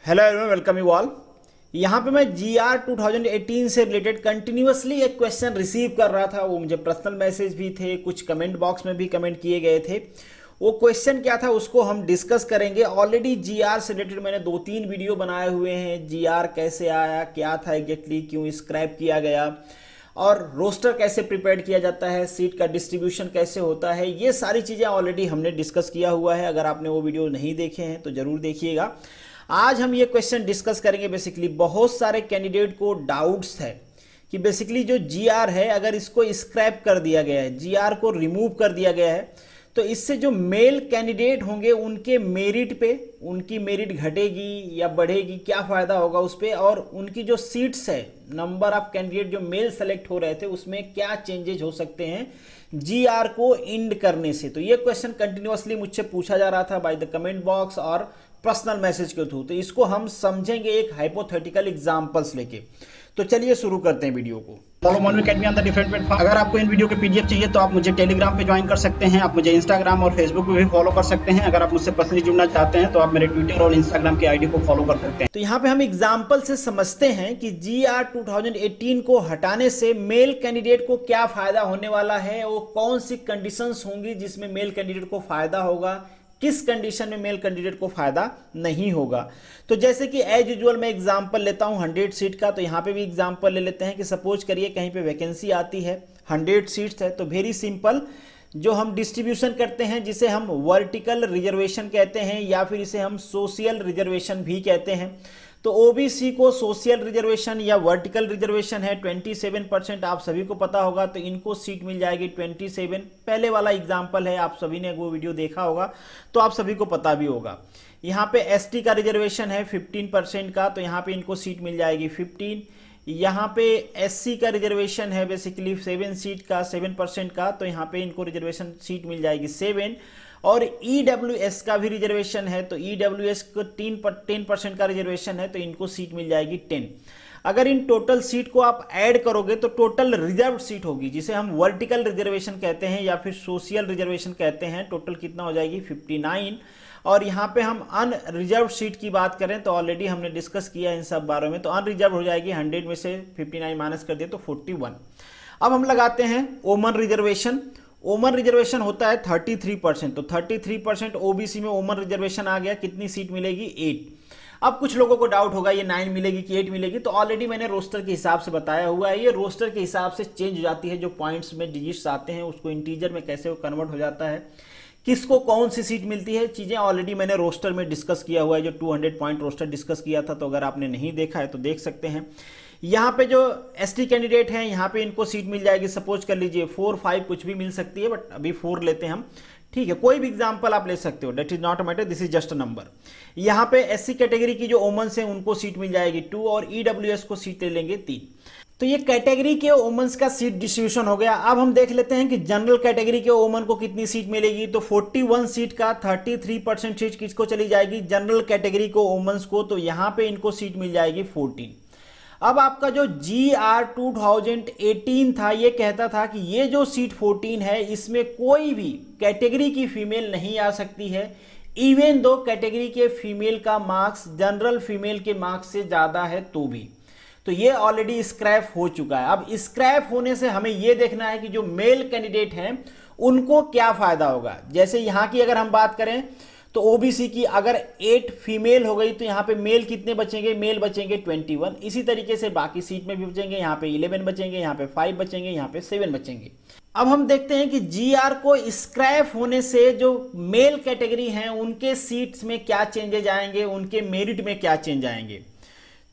Hello everyone, welcome you all. यहाँ पे मैं जीआर 2018 से रिलेटेड कंटिन्यूअसली एक क्वेश्चन रिसीव कर रहा था। वो मुझे पर्सनल मैसेज भी थे, कुछ कमेंट बॉक्स में भी कमेंट किए गए थे। वो क्वेश्चन क्या था उसको हम डिस्कस करेंगे। ऑलरेडी जीआर से रिलेटेड मैंने 2-3 वीडियो बनाए हुए हैं। जीआर कैसे आया, क्या था एग्जैक्टली, क्यों स्क्रैप किया गया, और रोस्टर कैसे प्रिपेयर किया जाता है, सीट का डिस्ट्रीब्यूशन कैसे होता है, ये सारी चीज़ें ऑलरेडी हमने डिस्कस किया हुआ है। अगर आपने वो वीडियो नहीं देखे हैं तो ज़रूर देखिएगा। आज हम ये क्वेश्चन डिस्कस करेंगे। बेसिकली बहुत सारे कैंडिडेट को डाउट्स है कि बेसिकली जो जीआर है, अगर इसको स्क्रैप कर दिया गया है, जीआर को रिमूव कर दिया गया है, तो इससे जो मेल कैंडिडेट होंगे उनके मेरिट पे, उनकी मेरिट घटेगी या बढ़ेगी, क्या फ़ायदा होगा उस पर, और उनकी जो सीट्स है, नंबर ऑफ कैंडिडेट जो मेल सेलेक्ट हो रहे थे उसमें क्या चेंजेज हो सकते हैं जीआर को इंड करने से। तो ये क्वेश्चन कंटिन्यूअसली मुझसे पूछा जा रहा था बाय द कमेंट बॉक्स और पर्सनल मैसेज के थ्रू। तो इसको हम समझेंगे एक हाइपोथेटिकल एग्जांपल्स लेके। तो चलिए शुरू करते हैं वीडियो को। Follow Monvi academy on the different platform. अगर आपको इन वीडियो के पीडीएफ चाहिए तो आप मुझे टेलीग्राम पे ज्वाइन कर सकते हैं। आप मुझे इंस्टाग्राम और फेसबुक पे भी फॉलो कर सकते हैं। अगर आप मुझसे पर्सनली जुड़ना चाहते हैं तो आप मेरे ट्विटर और इंस्टाग्राम के आईडी को फॉलो कर सकते हैं। तो यहाँ पे हम एग्जाम्पल से समझते हैं कि जीआर 2018 को हटाने से मेल कैंडिडेट को क्या फायदा होने वाला है, वो कौन सी कंडीशंस होंगी जिसमें मेल कैंडिडेट को फायदा होगा, किस कंडीशन में मेल कैंडिडेट को फायदा नहीं होगा। तो जैसे कि एज यूजुअल मैं एग्जांपल लेता हूं 100 सीट का। तो यहां पे भी एग्जांपल ले लेते हैं कि सपोज करिए कहीं पे वैकेंसी आती है, 100 सीट्स है, तो वेरी सिंपल जो हम डिस्ट्रीब्यूशन करते हैं, जिसे हम वर्टिकल रिजर्वेशन कहते हैं या फिर इसे हम सोशल रिजर्वेशन भी कहते हैं। तो ओबीसी को सोशल रिजर्वेशन या वर्टिकल रिजर्वेशन है 27%, आप सभी को पता होगा। तो इनको सीट मिल जाएगी 27। पहले वाला एग्जाम्पल है, आप सभी ने वो वीडियो देखा होगा तो आप सभी को पता भी होगा। यहाँ पे एसटी का रिजर्वेशन है 15% का, तो यहाँ पे इनको सीट मिल जाएगी 15। यहाँ पे एससी का रिजर्वेशन है बेसिकली 7 सीट का 7% का, तो यहाँ पे इनको रिजर्वेशन सीट मिल जाएगी 7। और ईडब्ल्यूएस का भी रिजर्वेशन है, तो ईडब्ल्यूएस को 10% का रिजर्वेशन है, तो इनको सीट मिल जाएगी 10। अगर इन टोटल सीट को आप ऐड करोगे तो टोटल रिजर्व सीट होगी, जिसे हम वर्टिकल रिजर्वेशन कहते हैं या फिर सोशल रिजर्वेशन कहते हैं। टोटल कितना हो जाएगी 59। और यहाँ पे हम अनरिजर्व सीट की बात करें तो ऑलरेडी हमने डिस्कस किया इन सब बारे में। तो अनरिजर्व हो जाएगी 100 में से 59 माइनस कर दिए तो 41। अब हम लगाते हैं ओमन रिजर्वेशन। ओमन रिजर्वेशन होता है 33%, तो 33% ओबीसी में ओमन रिजर्वेशन आ गया। कितनी सीट मिलेगी 8। अब कुछ लोगों को डाउट होगा ये 9 मिलेगी कि 8 मिलेगी। तो ऑलरेडी मैंने रोस्टर के हिसाब से बताया हुआ है, ये रोस्टर के हिसाब से चेंज हो जाती है। जो पॉइंट्स में डिजिट्स आते हैं उसको इंटीजर में कैसे वो कन्वर्ट हो जाता है, किसको कौन सी सीट मिलती है, चीजें ऑलरेडी मैंने रोस्टर में डिस्कस किया हुआ है। जो 200 पॉइंट रोस्टर डिस्कस किया था, तो अगर आपने नहीं देखा है तो देख सकते हैं। यहाँ पे जो एसटी कैंडिडेट हैं, यहाँ पे इनको सीट मिल जाएगी, सपोज कर लीजिए 4, 5 कुछ भी मिल सकती है, बट अभी 4 लेते हैं हम। ठीक है, कोई भी एग्जांपल आप ले सकते हो, that is not a matter, this is just a number. यहाँ पे एससी कैटेगरी की जो ओमन्स हैं उनको सीट मिल जाएगी 2, और ईडब्ल्यूएस को सीट ले लेंगे 3। तो ये कैटेगरी के ओमन्स का सीट डिस्ट्रीब्यूशन हो गया। अब हम देख लेते हैं कि जनरल कैटेगरी के ओमन को कितनी सीट मिलेगी। तो 41 सीट का 33% सीट किसको चली जाएगी, जनरल कैटेगरी को ओमन्स को। तो यहाँ पे इनको सीट मिल जाएगी 14। अब आपका जो जीआर 2018 था, ये कहता था कि ये जो सीट 14 है, इसमें कोई भी कैटेगरी की फीमेल नहीं आ सकती है, इवन दो कैटेगरी के फीमेल का मार्क्स जनरल फीमेल के मार्क्स से ज्यादा है तो भी। तो ये ऑलरेडी स्क्रैप हो चुका है। अब स्क्रैप होने से हमें ये देखना है कि जो मेल कैंडिडेट हैं उनको क्या फायदा होगा। जैसे यहाँ की अगर हम बात करें तो ओबीसी की अगर 8 फीमेल हो गई तो यहाँ पे मेल कितने बचेंगे, मेल बचेंगे 21। इसी तरीके से बाकी सीट में भी बचेंगे, यहाँ पे 11 बचेंगे, यहाँ पे 5 बचेंगे, यहाँ पे 7 बचेंगे। अब हम देखते हैं कि जीआर को स्क्रैप होने से जो मेल कैटेगरी हैं उनके सीट्स में क्या चेंजेज आएंगे, उनके मेरिट में क्या चेंज आएंगे।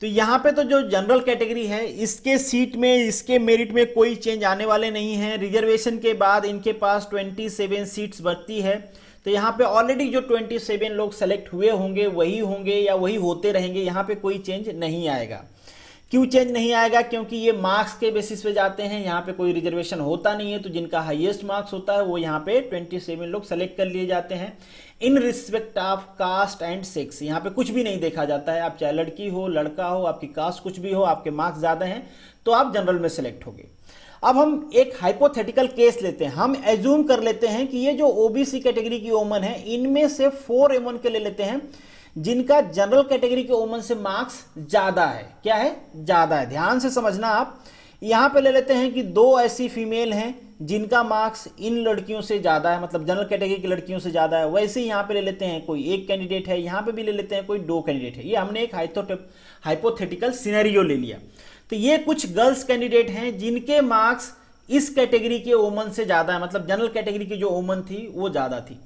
तो यहाँ पे तो जो जनरल कैटेगरी है, इसके सीट में, इसके मेरिट में कोई चेंज आने वाले नहीं है। रिजर्वेशन के बाद इनके पास 27 सीट्स बचती है। तो यहाँ पे ऑलरेडी जो 27 लोग सेलेक्ट हुए होंगे या वही होते रहेंगे, यहाँ पे कोई चेंज नहीं आएगा। क्यों चेंज नहीं आएगा, क्योंकि ये मार्क्स के बेसिस पे जाते हैं, यहाँ पे कोई रिजर्वेशन होता नहीं है। तो जिनका हाईएस्ट मार्क्स होता है वो यहाँ पे 27 लोग सेलेक्ट कर लिए जाते हैं in respect of caste and sex. यहाँ पे कुछ भी नहीं देखा जाता है, आप चाहे लड़की हो लड़का हो, आपकी कास्ट कुछ भी हो, आपके मार्क्स ज्यादा हैं तो आप जनरल में सेलेक्ट होगे। अब हम एक हाइपोथेटिकल केस लेते हैं। हम एज्यूम कर लेते हैं कि ये जो ओबीसी कैटेगरी की ओमन है, इनमें से 4 ओमन के ले लेते हैं जिनका जनरल कैटेगरी के वुमेन से मार्क्स ज्यादा है। क्या है? ज्यादा है। ध्यान से समझना आप। यहां पे ले लेते हैं कि 2 ऐसी फीमेल हैं जिनका मार्क्स इन लड़कियों से ज्यादा है, मतलब जनरल कैटेगरी की लड़कियों से ज्यादा है। वैसे ही यहां पे ले लेते हैं कोई एक कैंडिडेट है, यहां पे भी ले लेते हैं कोई 2 कैंडिडेट है। ये हमने एक हाइपोथेटिकल सिनेरियो ले लिया। तो ये कुछ गर्ल्स कैंडिडेट हैं जिनके मार्क्स इस कैटेगरी के वुमेन से ज्यादा है, मतलब जनरल कैटेगरी की जो वुमेन थी वो ज्यादा थी।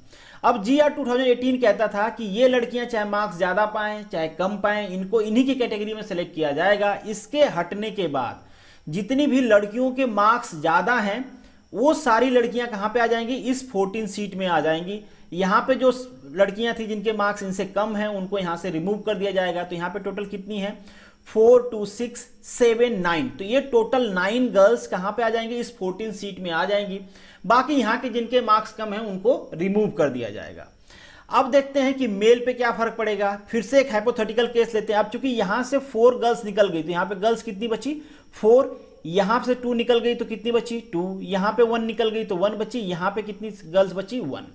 अब जीआर 2018 कहता था कि ये लड़कियां चाहे मार्क्स ज्यादा पाएं चाहे कम पाएं, इनको इन्हीं की कैटेगरी में सेलेक्ट किया जाएगा। इसके हटने के बाद जितनी भी लड़कियों के मार्क्स ज्यादा हैं वो सारी लड़कियां कहां पे आ जाएंगी? इस 14 सीट में आ जाएंगी। यहां पे जो लड़कियां थी जिनके मार्क्स इनसे कम हैं उनको यहां से रिमूव कर दिया जाएगा। तो यहां पे टोटल कितनी है? 4 2 6 7 9। तो ये टोटल 9 गर्ल्स कहां पे आ जाएंगी? इस 14 सीट में आ जाएंगी। बाकी यहां के जिनके मार्क्स कम हैं उनको रिमूव कर दिया जाएगा। अब देखते हैं कि मेल पे क्या फर्क पड़ेगा। फिर से एक हाइपोथेटिकल केस लेते हैं। अब चूंकि यहां से 4 गर्ल्स निकल गई तो यहां पे गर्ल्स कितनी बची? 4। यहां से 2 निकल गई तो कितनी बची? 2। यहां पे 1 निकल गई तो 1 बची। यहां पे कितनी गर्ल्स बची? 1।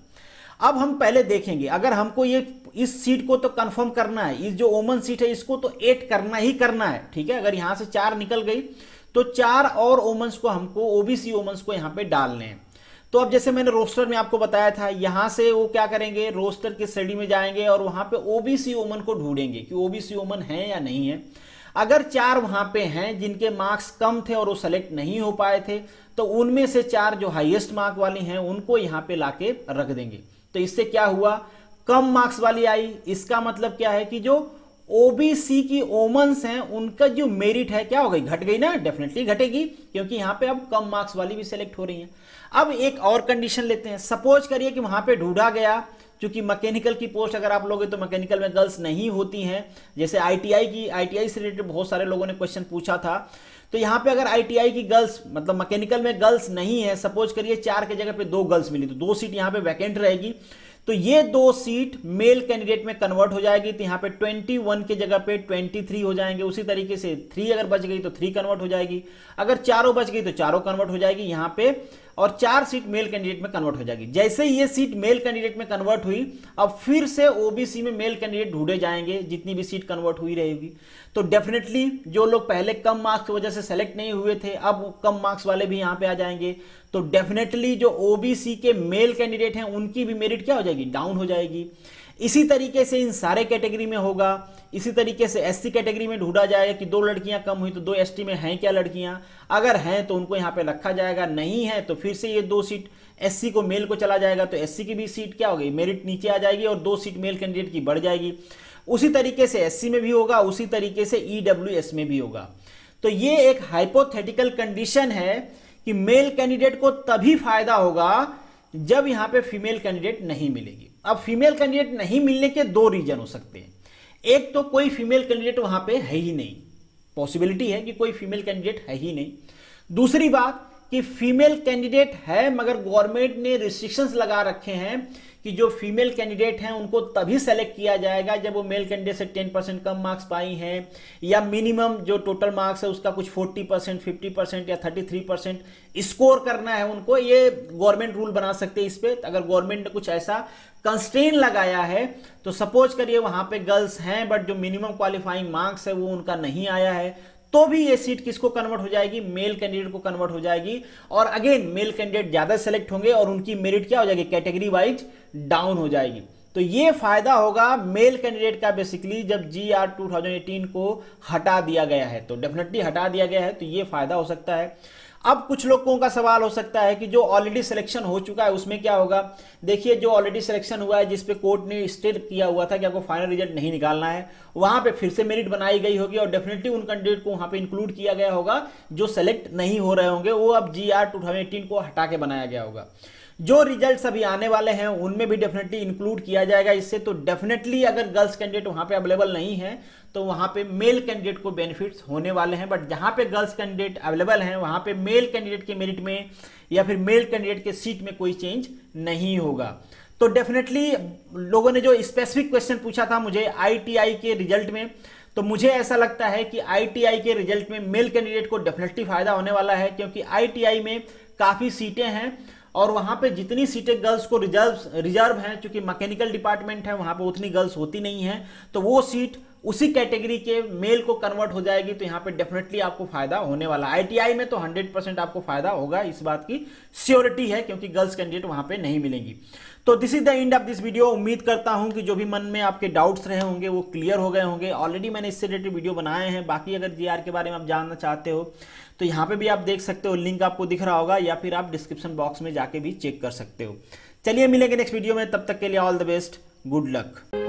अब हम पहले देखेंगे, अगर हमको ये इस सीट को तो कंफर्म करना है, इस जो वुमेन सीट है इसको तो 8 करना ही करना है, ठीक है। अगर यहां से 4 निकल गई तो 4 और वुमेन्स को हमको, ओबीसी वुमेन्स को यहां पे डालने हैं। तो अब जैसे मैंने रोस्टर में आपको बताया था, यहां से वो क्या करेंगे? रोस्टर की स्टडी में जाएंगे और वहां पे ओबीसी वुमेन को ढूंढेंगे कि ओबीसी वुमेन है या नहीं है। अगर 4 वहां पे हैं जिनके मार्क्स कम थे और वो सेलेक्ट नहीं हो पाए थे, तो उनमें से 4 जो हाईएस्ट मार्क वाली हैं उनको यहां पे लाके रख देंगे। तो इससे क्या हुआ? कम मार्क्स वाली आई। इसका मतलब क्या है कि जो ओबीसी की वुमेन्स हैं उनका जो मेरिट है क्या हो गई? घट गई ना? डेफिनेटली घटेगी, क्योंकि यहां पे अब कम मार्क्स वाली भी सिलेक्ट हो रही हैं। अब एक और कंडीशन लेते हैं। सपोज करिए कि वहां पे ढूंढा गया, क्योंकि मैकेनिकल की पोस्ट अगर आप लोगे तो मैकेनिकल में गर्ल्स नहीं होती हैं। जैसे आईटीआई से रिलेटेड बहुत सारे लोगों ने क्वेश्चन पूछा था। तो यहां पे अगर आईटीआई की गर्ल्स, मतलब मैकेनिकल में गर्ल्स नहीं है, सपोज करिए 4 के जगह पे 2 गर्ल्स मिली तो 2 सीट यहां पे वैकेंट रहेगी। तो ये 2 सीट मेल कैंडिडेट में कन्वर्ट हो जाएगी। तो यहां पे 21 के जगह पे 23 हो जाएंगे। उसी तरीके से 3 अगर बच गई तो 3 कन्वर्ट हो जाएगी। अगर 4 बच गई तो 4 कन्वर्ट हो जाएगी यहां पे, और 4 सीट मेल कैंडिडेट में कन्वर्ट हो जाएगी। जैसे ही ये सीट मेल कैंडिडेट में कन्वर्ट हुई, अब फिर से ओबीसी में मेल कैंडिडेट ढूंढे जाएंगे जितनी भी सीट कन्वर्ट हुई रहेगी। तो डेफिनेटली जो लोग पहले कम मार्क्स की वजह से सेलेक्ट नहीं हुए थे, अब कम मार्क्स वाले भी यहां पे आ जाएंगे। तो डेफिनेटली जो ओबीसी के मेल कैंडिडेट हैं उनकी भी मेरिट क्या हो जाएगी? डाउन हो जाएगी। इसी तरीके से इन सारे कैटेगरी में होगा। इसी तरीके से एससी कैटेगरी में ढूंढा जाएगा कि 2 लड़कियां कम हुई तो 2 एसटी में हैं क्या लड़कियां? अगर हैं तो उनको यहां पे रखा जाएगा, नहीं है तो फिर से ये 2 सीट एससी को मेल को चला जाएगा। तो एससी की भी सीट क्या हो गई? मेरिट नीचे आ जाएगी और 2 सीट मेल कैंडिडेट की बढ़ जाएगी। उसी तरीके से एससी में भी होगा, उसी तरीके से ईडब्ल्यूएस में भी होगा। तो ये एक हाइपोथेटिकल कंडीशन है कि मेल कैंडिडेट को तभी फायदा होगा जब यहां पे फीमेल कैंडिडेट नहीं मिलेगी। अब फीमेल कैंडिडेट नहीं मिलने के 2 रीजन हो सकते हैं। एक तो कोई फीमेल कैंडिडेट वहां पे है ही नहीं, पॉसिबिलिटी है कि कोई फीमेल कैंडिडेट है ही नहीं। दूसरी बात कि फीमेल कैंडिडेट है मगर गवर्नमेंट ने रिस्ट्रिक्शंस लगा रखे हैं कि जो फीमेल कैंडिडेट हैं उनको तभी सेलेक्ट किया जाएगा जब वो मेल कैंडिडेट से 10% कम मार्क्स पाई हैं, या मिनिमम जो टोटल मार्क्स है उसका कुछ 40%, 50% या 33% स्कोर करना है उनको। ये गवर्नमेंट रूल बना सकते हैं इस पे। अगर गवर्नमेंट ने कुछ ऐसा कंस्ट्रेन लगाया है तो सपोज करिए वहां पे गर्ल्स हैं बट जो मिनिमम क्वालिफाइंग मार्क्स है वो उनका नहीं आया है, तो भी ये सीट किसको कन्वर्ट हो जाएगी? मेल कैंडिडेट को कन्वर्ट हो जाएगी। और अगेन मेल कैंडिडेट ज्यादा सेलेक्ट होंगे और उनकी मेरिट क्या हो जाएगी? कैटेगरी वाइज डाउन हो जाएगी। तो ये फायदा होगा मेल कैंडिडेट का बेसिकली जब जीआर 2018 को हटा दिया गया है। तो डेफिनेटली हटा दिया गया है तो ये फायदा हो सकता है। अब कुछ लोगों का सवाल हो सकता है कि जो ऑलरेडी सिलेक्शन हो चुका है उसमें क्या होगा? देखिए, जो ऑलरेडी सिलेक्शन हुआ है, जिसपे कोर्ट ने स्टे किया हुआ था कि आपको फाइनल रिजल्ट नहीं निकालना है, वहां पे फिर से मेरिट बनाई गई होगी और डेफिनेटली उन कैंडिडेट को वहां पे इंक्लूड किया गया होगा जो सेलेक्ट नहीं हो रहे होंगे। वो अब जीआर 2018 को हटा के बनाया गया होगा। जो रिजल्ट्स अभी आने वाले हैं उनमें भी डेफिनेटली इंक्लूड किया जाएगा इससे। तो डेफिनेटली अगर गर्ल्स कैंडिडेट वहां पे अवेलेबल नहीं है तो वहां पे मेल कैंडिडेट को बेनिफिट्स होने वाले हैं। बट जहां पे गर्ल्स कैंडिडेट अवेलेबल हैं वहां पे मेल कैंडिडेट के मेरिट में या फिर मेल कैंडिडेट के सीट में कोई चेंज नहीं होगा। तो डेफिनेटली लोगों ने जो स्पेसिफिक क्वेश्चन पूछा था मुझे आईटीआई के रिजल्ट में, तो मुझे ऐसा लगता है कि आईटीआई के रिजल्ट में मेल कैंडिडेट को डेफिनेटली फायदा होने वाला है, क्योंकि आईटीआई में काफी सीटें हैं और वहां पे जितनी सीटें गर्ल्स को रिजर्व हैं, क्योंकि मैकेनिकल डिपार्टमेंट है वहां पे उतनी गर्ल्स होती नहीं है, तो वो सीट उसी कैटेगरी के मेल को कन्वर्ट हो जाएगी। तो यहाँ पे डेफिनेटली आपको फायदा होने वाला। आईटीआई में तो 100% आपको फायदा होगा, इस बात की श्योरिटी है, क्योंकि गर्ल्स कैंडिडेट वहां पे नहीं मिलेंगी। तो this is the end of this video. उम्मीद करता हूं कि जो भी मन में आपके डाउट्स रहे होंगे वो क्लियर हो गए होंगे। ऑलरेडी मैंने इससे रिलेटेड वीडियो बनाए हैं। बाकी अगर जीआर के बारे में आप जानना चाहते हो तो यहाँ पे भी आप देख सकते हो, लिंक आपको दिख रहा होगा, या फिर आप डिस्क्रिप्शन बॉक्स में जाके भी चेक कर सकते हो। चलिए मिलेंगे नेक्स्ट वीडियो में, तब तक के लिए all the best, good luck.